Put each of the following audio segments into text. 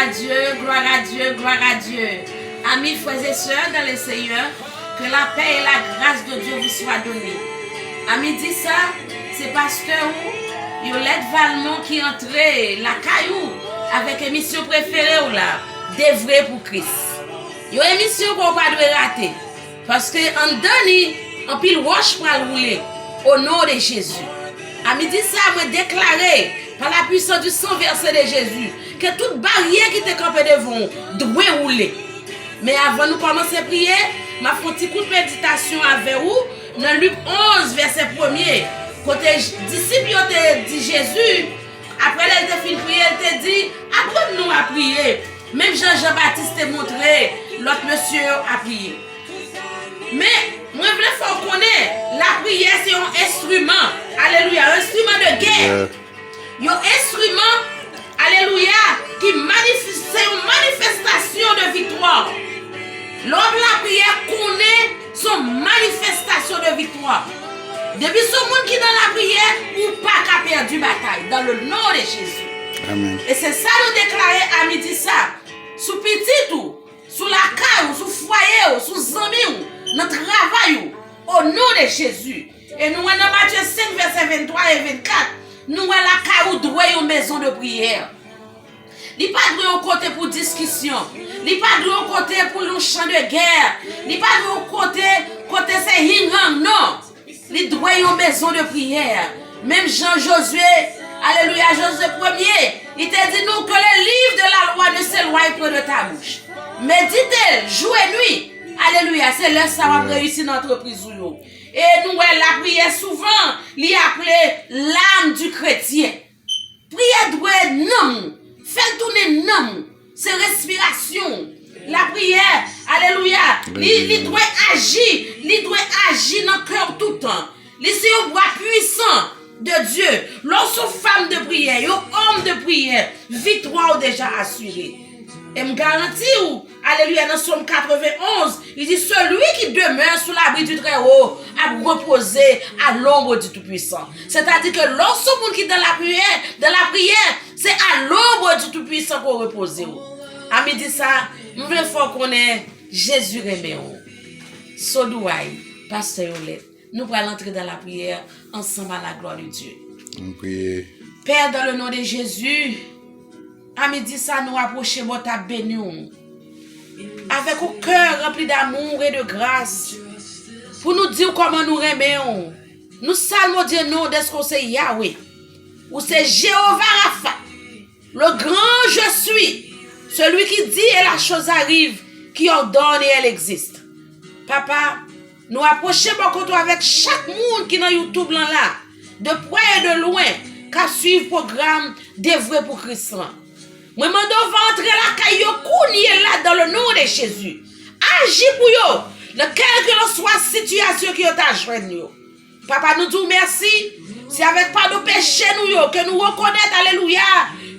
à Dieu, gloire à Dieu, gloire à Dieu. Amis, frères et sœurs dans le Seigneur, que la paix et la grâce de Dieu vous soient données. Amis, dit ça, c'est pasteur ou Yolette Valmont qui entrait la caillou avec émission préférée ou là, des vrais pour Christ. Une émission qu'on pas de rater. Parce que en donné, en pile roche pour le rouler au nom de Jésus. Amis, dit ça, me déclarer par la puissance du sang versé de Jésus que toute barrière qui te campée devant doit rouler. Mais avant de commencer à prier, ma fait un petit coup de méditation avec vous dans Luc 11, verset 1er. Quand les disciples ont dit Jésus, après elle a fini de prier, elle te dit, apprenez-nous à prier. Même Jean-Baptiste t'a montré, l'autre monsieur a prié. Mais, moi, je veux faire connaître, la prière, c'est un instrument. Alléluia, un instrument de guerre. Un instrument, alléluia, qui manifeste, c'est une manifestation de victoire. L'homme la prière connaît son manifestation de victoire. Depuis ce monde qui est dans la prière, ou pas qu'à perdu bataille, dans le nom de Jésus. Amen. Et c'est ça nous déclarer à midi ça. Sous petit ou, sous la caille, sous foyer, sous amis, notre travail, au nom de Jésus. Et nous, dans Matthieu 5, verset 23 et 24, nous, la caille doit une maison de prière. Il n'y a pas de côté pour discussion. Il n'y a pas de côté pour un champ de guerre. Il n'y a pas de côté c'est hing-hang. Non. Il doit une maison de prière. Même Jean-Josué, alléluia, Josué 1er, il t'a dit nous que le livre de la loi ne s'éloigne pas de ta bouche. Méditez, jouez nuit. Alléluia, c'est là que ça va réussir notre entreprise. Et nous, la prière souvent, il appelé l'âme du chrétien. Prière doit être non. Faites tourner non. C'est respiration. La prière, alléluia, il doit agir. Il doit agir dans le cœur tout le temps. C'est un bois puissant de Dieu. Lorsqu'on femme de prière, un homme de prière, victoire déjà assurée. Et me garantit, alléluia, dans Somme 91, il dit celui qui demeure sous l'abri du Très-Haut a reposé à l'ombre du Tout-Puissant. C'est-à-dire que lorsqu'on qui est dans la prière, c'est à l'ombre du Tout-Puissant qu'on repose. À midi ça, nous voulons faire connaître Jésus remet. Sodouaï, pasteur Yolette, nous allons entrer dans la prière ensemble à la gloire de Dieu. Père, dans le nom de Jésus, à midi ça, nous approchons votre béni. Avec un cœur rempli d'amour et de grâce, pour nous dire comment nous remettons. Nous saluons Dieu nom de ce qu'on c'est Yahweh, ou c'est Jéhovah Rapha, le grand je suis, celui qui dit et la chose arrive, qui ordonne et elle existe. Papa, nous approchons beaucoup avec chaque monde qui est dans YouTube là, de près et de loin, qui suit le programme des vrais pour Christ. Moi, je vais entrer la caillou là dans le nom de Jésus. Agis pour eux, quelle que soit la situation qui t'a joint. Papa, nous disons merci. C'est avec pas de péché que nous reconnaissons, alléluia,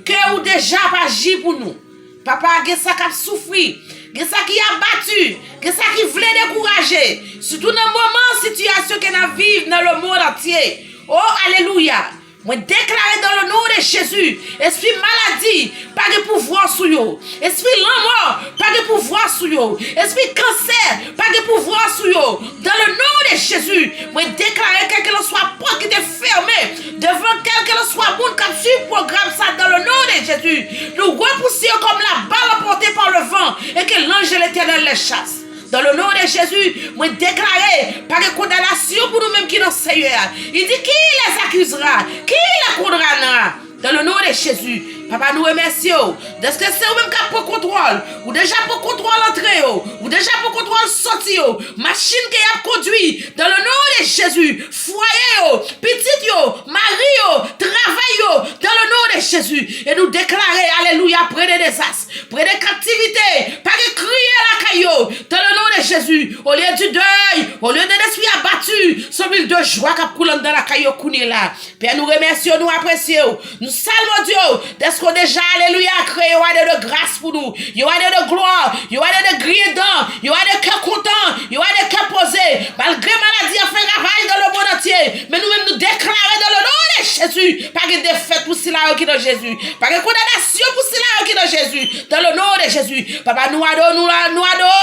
que vous déjà agi pour nous. Papa, il y a ça qui a souffert, il y a ça qui a battu, il y a ça qui voulait décourager. Surtout dans le moment, situation que nous vivons dans le monde entier. Oh, alléluia. Moi déclarer dans le nom de Jésus, esprit maladie, pas de pouvoir sur eux. Esprit mort, pas de pouvoir sur eux. Esprit cancer, pas de pouvoir sur eux. Dans le nom de Jésus, moi déclarer quel que soit porte qui est fermé devant quel que soit monde qui suit le programme ça dans le nom de Jésus. Nous repoussions comme la balle emportée par le vent et que l'ange de l'Éternel les chasse. Dans le nom de Jésus, moi déclarer par une condamnation pour nous-mêmes qui nous Seigneur. Il dit qui les accusera, qui les condamnera. Dans le nom de Jésus, papa, nous remercions. Est-ce que c'est vous-même qui avez pour contrôle, ou déjà pour contrôle l'entrée, ou déjà pour contrôle sortie, machine qui a conduit. Dans le nom de Jésus, foyer, petit, mari, travail, dans le nom de Jésus. Et nous déclarer, alléluia, près des désastres, près des captivités, pas de crier à la caillou. Dans le nom de Jésus, au lieu du deuil, au lieu de l'esprit abattu, celui de joie qui a coulé dans la caillou là. Père, nous remercions, nous apprécions. Nous saluons Dieu, d'être qu'on déjà, alléluia, créé un de grâce pour nous. Il y a de gloire, il y a de grillés dents, il y a de cœurs contents, il y a de cœurs posés. Malgré maladie, a fait ravage dans le monde entier. Mais nous-mêmes nous déclarer dans le nom de Jésus, pas de défaite pour cela qui est dans Jésus, pas de condamnation pour cela qui est dans Jésus. Jésus. Dans le nom de Jésus. Papa, nous adorons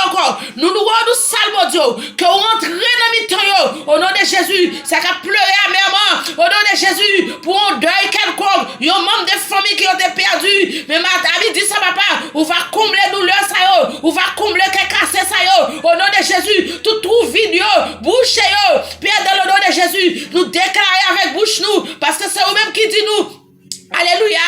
encore. Nous salvons Dieu. Que vous rentrez dans le temps. Au nom de Jésus. Ça va pleurer amèrement. Au nom de Jésus. Pour un deuil quelconque. Il y a un membre de famille qui ont été perdus. Mais ma ami dit ça, papa. On va combler douleur, ça yo. On va combler quelqu'un cassé, ça yo. Au nom de Jésus. Tout vide, bouché, Père, dans le nom de Jésus. Nous déclarons avec bouche nous. Parce que c'est vous-même qui dit nous. Alléluia.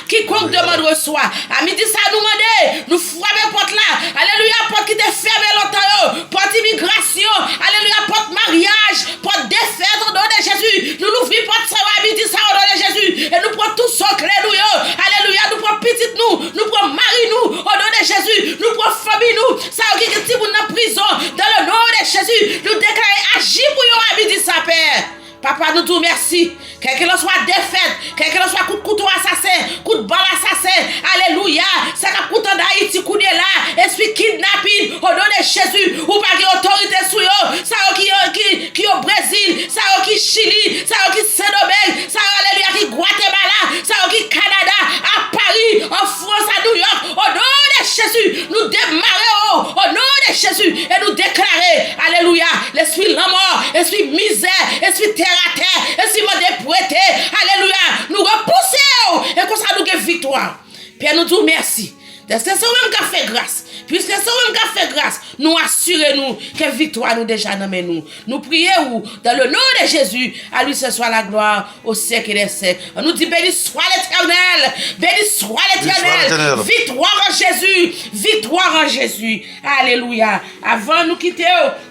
Quiconque demande reçoit. À midi, ça nous demande. Nous frappons porte là. Alléluia. Porte qui était fermée longtemps. Porte immigration. Alléluia. Porte mariage. Porte défaite au nom de Jésus. Nous l'ouvrons porte ça à midi, ça au nom de Jésus. Et nous prenons tout son clé nous. Alléluia. Nous prenons petite nous. Nous prenons mari nous. Au nom de Jésus. Nous prenons famille nous. Ça qui est dans prison. Dans le nom de Jésus. Nous déclarons agir pour nous à midi, ça, Père. Papa, nous te remercions. Quel que soit défaite, quel que soit coup de couteau assassin, coup de balle assassin, alléluia. Ça va coûter d'Haïti, coup de là, esprit kidnapping, au nom de Jésus, ou pas de autorité sur eux, ça qui au Brésil, ça qui Chili, ça qui Saint-Domingue, ça alléluia qui Guatemala, ça qui Canada, à Paris, en France, à New York, au nom de Jésus, nous démarrons au nom de Jésus et nous déclarer, alléluia, l'esprit la mort, l'esprit misère, l'esprit terre à terre, l'esprit de prêter, alléluia, nous repoussons et comme ça nous avons victoire. Père, nous disons merci. C'est ça même qui a fait grâce. Puisque c'est ça même qui a fait grâce, nous assurons-nous que victoire nous déjà dans nous. Nous prions dans le nom de Jésus. À lui ce soit la gloire au siècle des siècles. On nous dit béni soit l'Éternel. Béni soit l'Éternel. Victoire en Jésus. Victoire en Jésus. Alléluia. Avant nous quitter,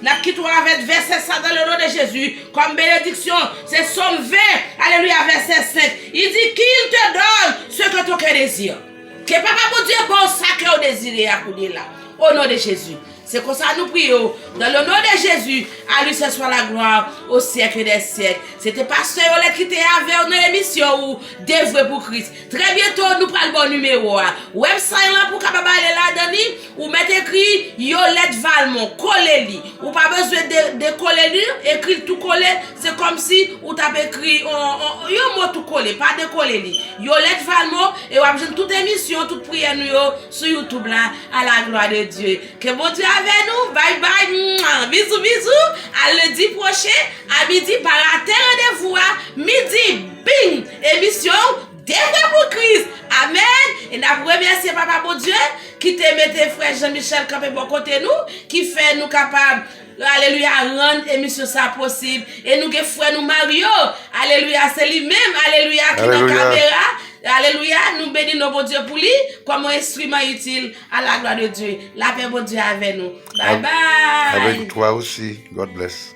nous quittons avec verset 100 dans le nom de Jésus. Comme bénédiction, c'est Somme 20. Alléluia, verset 5. Il dit qu'il te donne ce que ton cœur désire. Que papa mon Dieu bon ça que vous désirez à couler là. Au nom de Jésus. C'est comme ça nous prions. Dans le nom de Jésus, à lui ce soit la gloire au siècle des siècles. C'était pasteur Yolette qui était avec nous l'émission ou Dévoué pour Christ. Très bientôt, nous prenons le bon numéro. Website là pour capable aller là, Dani, ou mettre écrit Yolette Valmont, collez-li. Ou pas besoin de coller, écrit tout coller. C'est comme si ou t'avez écrit un mot tout coller, pas de coller. Yolette Valmont, et vous avez toute émission, toute prière nous sur YouTube là, à la gloire de Dieu. Que bon Dieu avec nous. Bye bye. Bisous, bisous. À lundi prochain, à midi, par à terre rendez-vous. Midi, bing. Émission Dévoué pour Christ. Amen. Et nous remercions Papa bon Dieu qui te mette frère Jean-Michel Campé bon côté nous, qui fait nous capables. Alléluia, rendre émission ça possible. Et nous, frère, nous Mario. Alléluia, c'est lui-même. Alléluia, qui est dans la caméra. Alléluia, nous bénissons nos bon Dieu pour lui comme un instrument utile à la gloire de Dieu. La paix, bon Dieu, avec nous. Bye bye. Avec toi aussi. God bless.